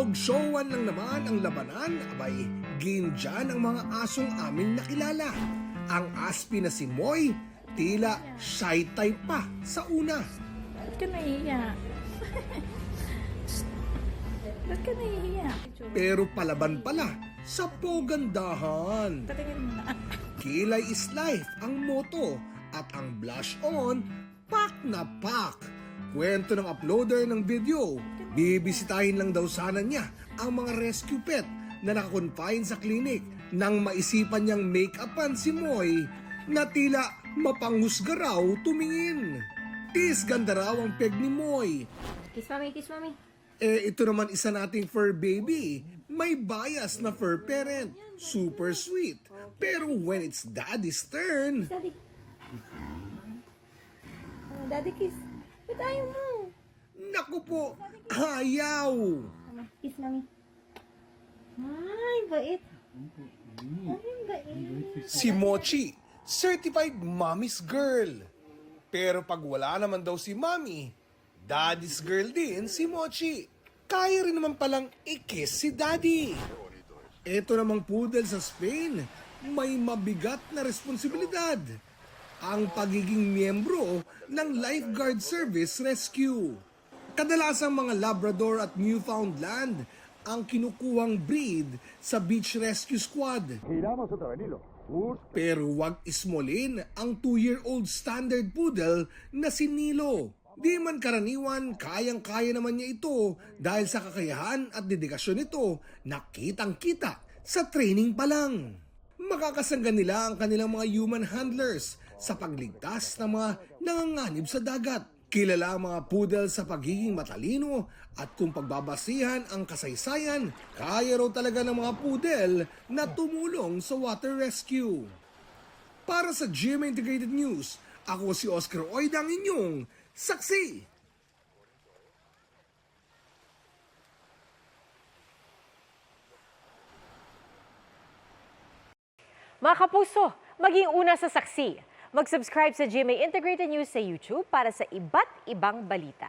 Dog-showan lang naman ang labanan, abay, game dyan ang mga asong aming nakilala. Ang aspi na si Moy, tila shy type pa sa una. Ba't ka nahihiya? Ba't ka nahihiya? Pero palaban pala sa pogandahan. Katingin mo na. Kilay is life ang moto at ang blush on, pak na pak. Kwento ng uploader ng video, bibisitahin lang daw sana niya ang mga rescue pet na nakakonfine sa klinik nang maisipan niyang make-upan si Moy na tila mapanghusga raw tumingin. Tis ganda raw ang peg ni Moy. Kiss mami, kiss mami. Ito naman isa nating fur baby. May bias na fur parent. Super sweet. Pero when it's daddy's turn, Daddy. Daddy, kiss. Ba't ayaw mo? naku po, ayaw. Kiss mami. Ay, bait. Ay, bait. Si Mochi, certified mommy's girl. Pero pag wala naman daw si mommy, daddy's girl din si Mochi. Kaya rin naman palang i-kiss si daddy. Ito namang poodle sa Spain, may mabigat na responsibilidad. Ang pagiging miyembro ng Lifeguard Service Rescue. Kadalasang mga Labrador at Newfoundland ang kinukuhang breed sa Beach Rescue Squad. Pero wag ismolin ang 2-year-old standard poodle na si Nilo. Di man karaniwan, kayang-kaya naman niya ito dahil sa kakayahan at dedikasyon nito na kitang-kita sa training pa lang. Makakasanggan nila ang kanilang mga human handlers sa pagligtas ng mga nanganganib sa dagat. Kilala ang mga poodle sa pagiging matalino at kung pagbabasihan ang kasaysayan, kaya raw talaga ng mga poodle na tumulong sa water rescue. Para sa GMA Integrated News, ako si Oscar Oida, ang inyong saksi. Mga kapuso, maging una sa saksi. Mag-subscribe sa GMA Integrated News sa YouTube para sa iba't ibang balita.